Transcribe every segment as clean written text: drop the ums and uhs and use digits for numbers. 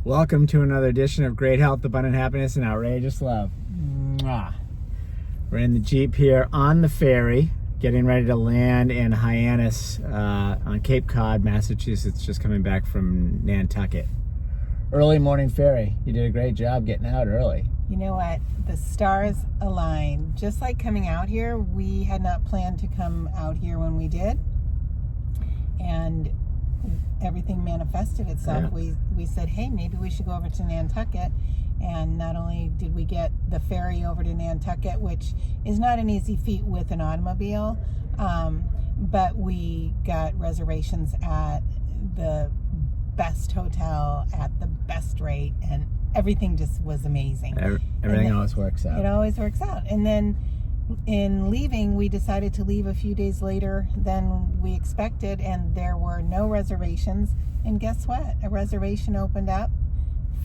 Welcome to another edition of Great Health, Abundant Happiness, and Outrageous Love. Mwah. We're in the Jeep here on the ferry, getting ready to land in Hyannis on Cape Cod, Massachusetts, just coming back from Nantucket. Early morning ferry. You did a great job getting out early. You know what? The stars aligned. Just like coming out here, we had not planned to come out here when we did. And everything manifested itself. Yeah. We said, hey, maybe we should go over to Nantucket. And not only did we get the ferry over to Nantucket, which is not an easy feat with an automobile, but we got reservations at the best hotel at the best rate, and everything just was amazing. Everything always works out. It always works out. And then in leaving, we decided to leave a few days later than we expected, and there were no reservations. And guess what? A reservation opened up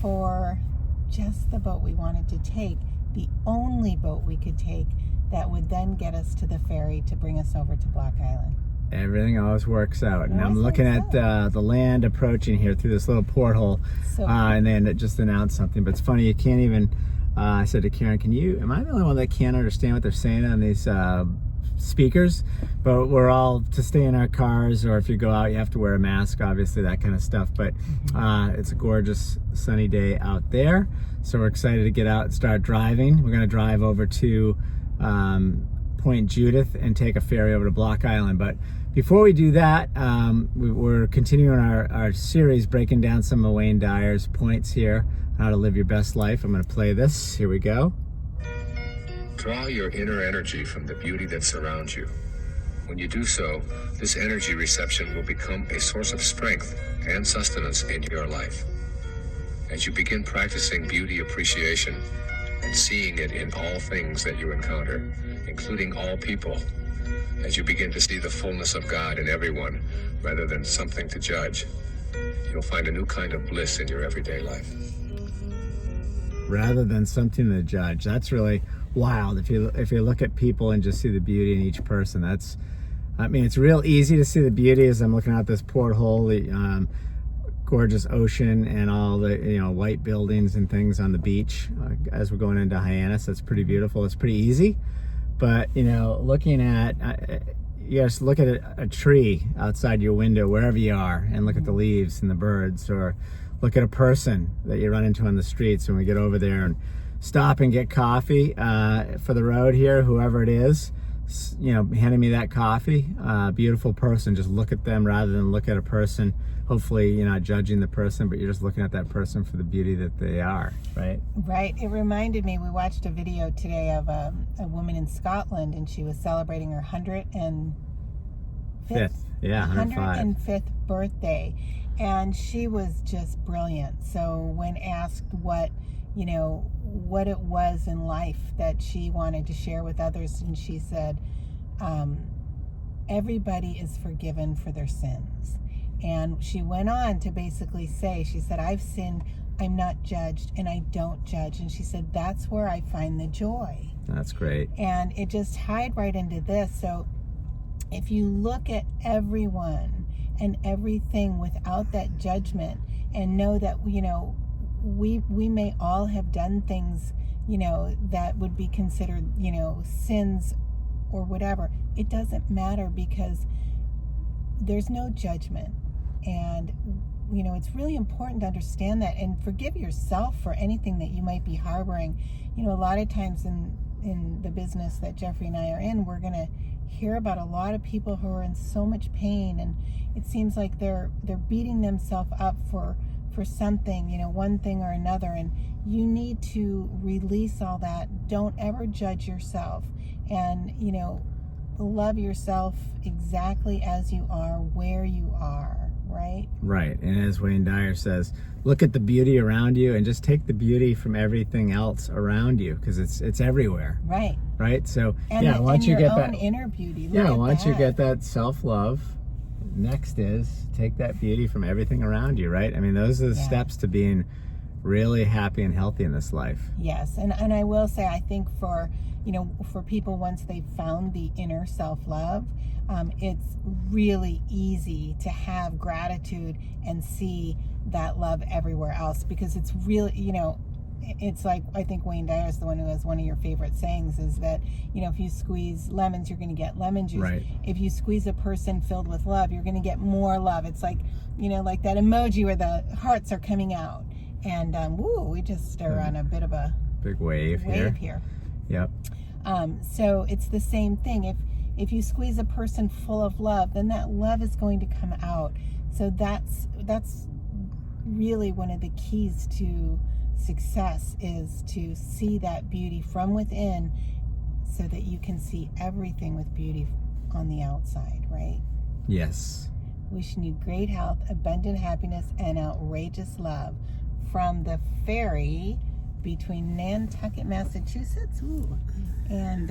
for just the boat we wanted to take, the only boat we could take that would then get us to the ferry to bring us over to Block Island. Everything always works out. And I'm looking at the land approaching here through this little porthole, and then it just announced something. But it's funny, you can't even, I said to Karen, am I the only one that can't understand what they're saying on these speakers? But we're all to stay in our cars, or if you go out, you have to wear a mask, obviously, that kind of stuff. But it's a gorgeous sunny day out there. So we're excited to get out and start driving. We're going to drive over to Point Judith and take a ferry over to Block Island. But before we do that, we're continuing our series, breaking down some of Wayne Dyer's points here, how to live your best life. I'm going to play this. Here we go. Draw your inner energy from the beauty that surrounds you. When you do so, this energy reception will become a source of strength and sustenance in your life. As you begin practicing beauty appreciation and seeing it in all things that you encounter, including all people, as you begin to see the fullness of God in everyone rather than something to judge, you'll find a new kind of bliss in your everyday life. Rather than something to judge. That's really wild. If you look at people and just see the beauty in each person, it's real easy to see the beauty as I'm looking out this porthole, the gorgeous ocean and all the white buildings and things on the beach as we're going into Hyannis. That's pretty beautiful. It's pretty easy. But looking at you just look at a tree outside your window wherever you are, and look at the leaves and the birds, or look at a person that you run into on the streets when we get over there and stop and get coffee for the road here, whoever it is, handing me that coffee. Beautiful person. Just look at them rather than look at a person. Hopefully you're not judging the person, but you're just looking at that person for the beauty that they are, right? Right. It reminded me, we watched a video today of a woman in Scotland, and she was celebrating her 105th birthday, and she was just brilliant. So when asked what it was in life that she wanted to share with others, and she said, everybody is forgiven for their sins. And she went on to basically say, she said, I've sinned, I'm not judged, and I don't judge. And she said, that's where I find the joy. That's great. And it just tied right into this. So if you look at everyone and everything without that judgment, and know that, we may all have done things, that would be considered, sins or whatever. It doesn't matter, because there's no judgment. And, it's really important to understand that, and forgive yourself for anything that you might be harboring. A lot of times in the business that Jeffrey and I are in, we're going to hear about a lot of people who are in so much pain, and it seems like they're beating themselves up for something, one thing or another. And you need to release all that. Don't ever judge yourself, and, love yourself exactly as you are, where you are, right? Right. And as Wayne Dyer says, look at the beauty around you and just take the beauty from everything else around you, because it's everywhere. Right. Right. So once you get that inner beauty, once you get that self-love, next is take that beauty from everything around you, right? I mean, those are the steps to being really happy and healthy in this life. Yes, and I will say, I think for, for people, once they've found the inner self-love, it's really easy to have gratitude and see that love everywhere else, because it's really, it's like, I think Wayne Dyer is the one who has one of your favorite sayings, is that, if you squeeze lemons, you're going to get lemon juice. Right. If you squeeze a person filled with love, you're going to get more love. It's like, like that emoji where the hearts are coming out. And we just are on a bit of a big wave here. Yep. So it's the same thing. If you squeeze a person full of love, then that love is going to come out. So that's really one of the keys to success, is to see that beauty from within, so that you can see everything with beauty on the outside, right? Yes. Wishing you great health, abundant happiness, and outrageous love from the ferry between Nantucket, Massachusetts, and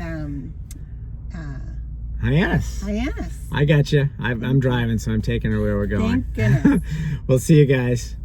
Hyannis. Hyannis. I got you. I'm driving, so I'm taking her where we're going. Thank goodness. We'll see you guys.